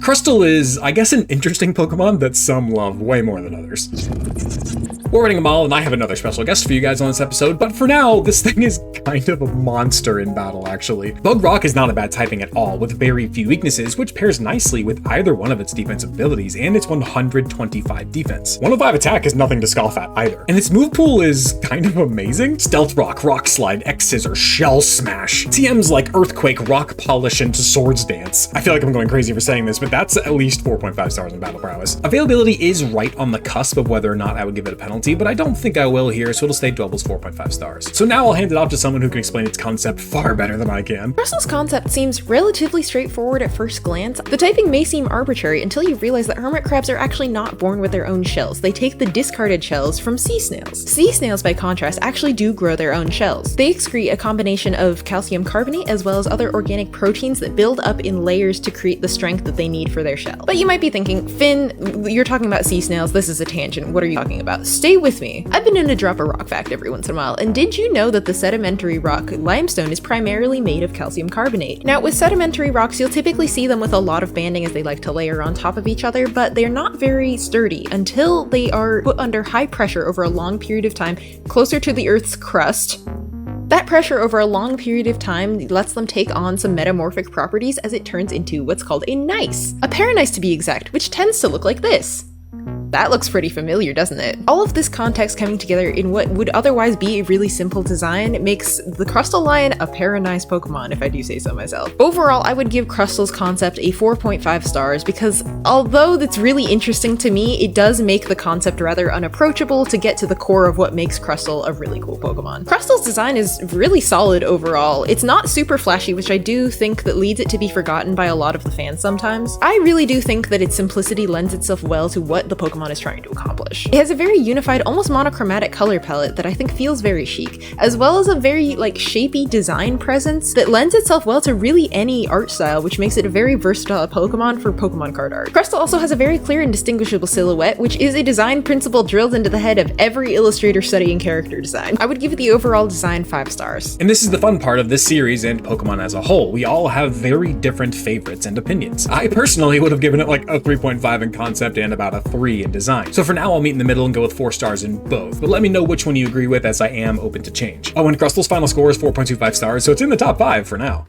Crustle is, I guess, an interesting Pokemon that some love way more than others. We're running them all, and I have another special guest for you guys on this episode, but for now, this thing is kind of a monster in battle, actually. Bug Rock is not a bad typing at all, with very few weaknesses, which pairs nicely with either one of its defensive abilities and its 125 defense. 105 attack is nothing to scoff at either, and its move pool is kind of amazing. Stealth Rock, Rock Slide, X-Scissor, Shell Smash, TMs like Earthquake, Rock Polish, and Swords Dance. I feel like I'm going crazy for saying this, but that's at least 4.5 stars in battle prowess. Availability is right on the cusp of whether or not I would give it a penalty, but I don't think I will here, so it'll stay doubles 4.5 stars. So now I'll hand it off to someone who can explain its concept far better than I can. Crustle's concept seems relatively straightforward at first glance. The typing may seem arbitrary until you realize that hermit crabs are actually not born with their own shells. They take the discarded shells from sea snails. Sea snails, by contrast, actually do grow their own shells. They excrete a combination of calcium carbonate as well as other organic proteins that build up in layers to create the strength that they need for their shell. But you might be thinking, Finn, you're talking about sea snails, this is a tangent, what are you talking about? Stay with me. I've been known to drop a rock fact every once in a while, and did you know that the sedimentary rock limestone is primarily made of calcium carbonate? Now, with sedimentary rocks, you'll typically see them with a lot of banding as they like to layer on top of each other, but they're not very sturdy until they are put under high pressure over a long period of time, closer to the Earth's crust. That pressure over a long period of time lets them take on some metamorphic properties as it turns into what's called a gneiss. A paradise to be exact, which tends to look like this. That looks pretty familiar, doesn't it? All of this context coming together in what would otherwise be a really simple design makes the Crustle Lion a nice Pokemon, if I do say so myself. Overall, I would give Crustle's concept a 4.5 stars because although that's really interesting to me, it does make the concept rather unapproachable to get to the core of what makes Crustle a really cool Pokemon. Crustle's design is really solid overall. It's not super flashy, which I do think that leads it to be forgotten by a lot of the fans sometimes. I really do think that its simplicity lends itself well to what the Pokemon is trying to accomplish. It has a very unified, almost monochromatic color palette that I think feels very chic, as well as a very shapy design presence that lends itself well to really any art style, which makes it a very versatile Pokemon for Pokemon card art. Crustle also has a very clear and distinguishable silhouette, which is a design principle drilled into the head of every illustrator studying character design. I would give the overall design 5 stars. And this is the fun part of this series and Pokemon as a whole. We all have very different favorites and opinions. I personally would have given it a 3.5 in concept and about a 3 in design. So for now, I'll meet in the middle and go with 4 stars in both, but let me know which one you agree with as I am open to change. Oh, and Crustle's final score is 4.25 stars, so it's in the top 5 for now.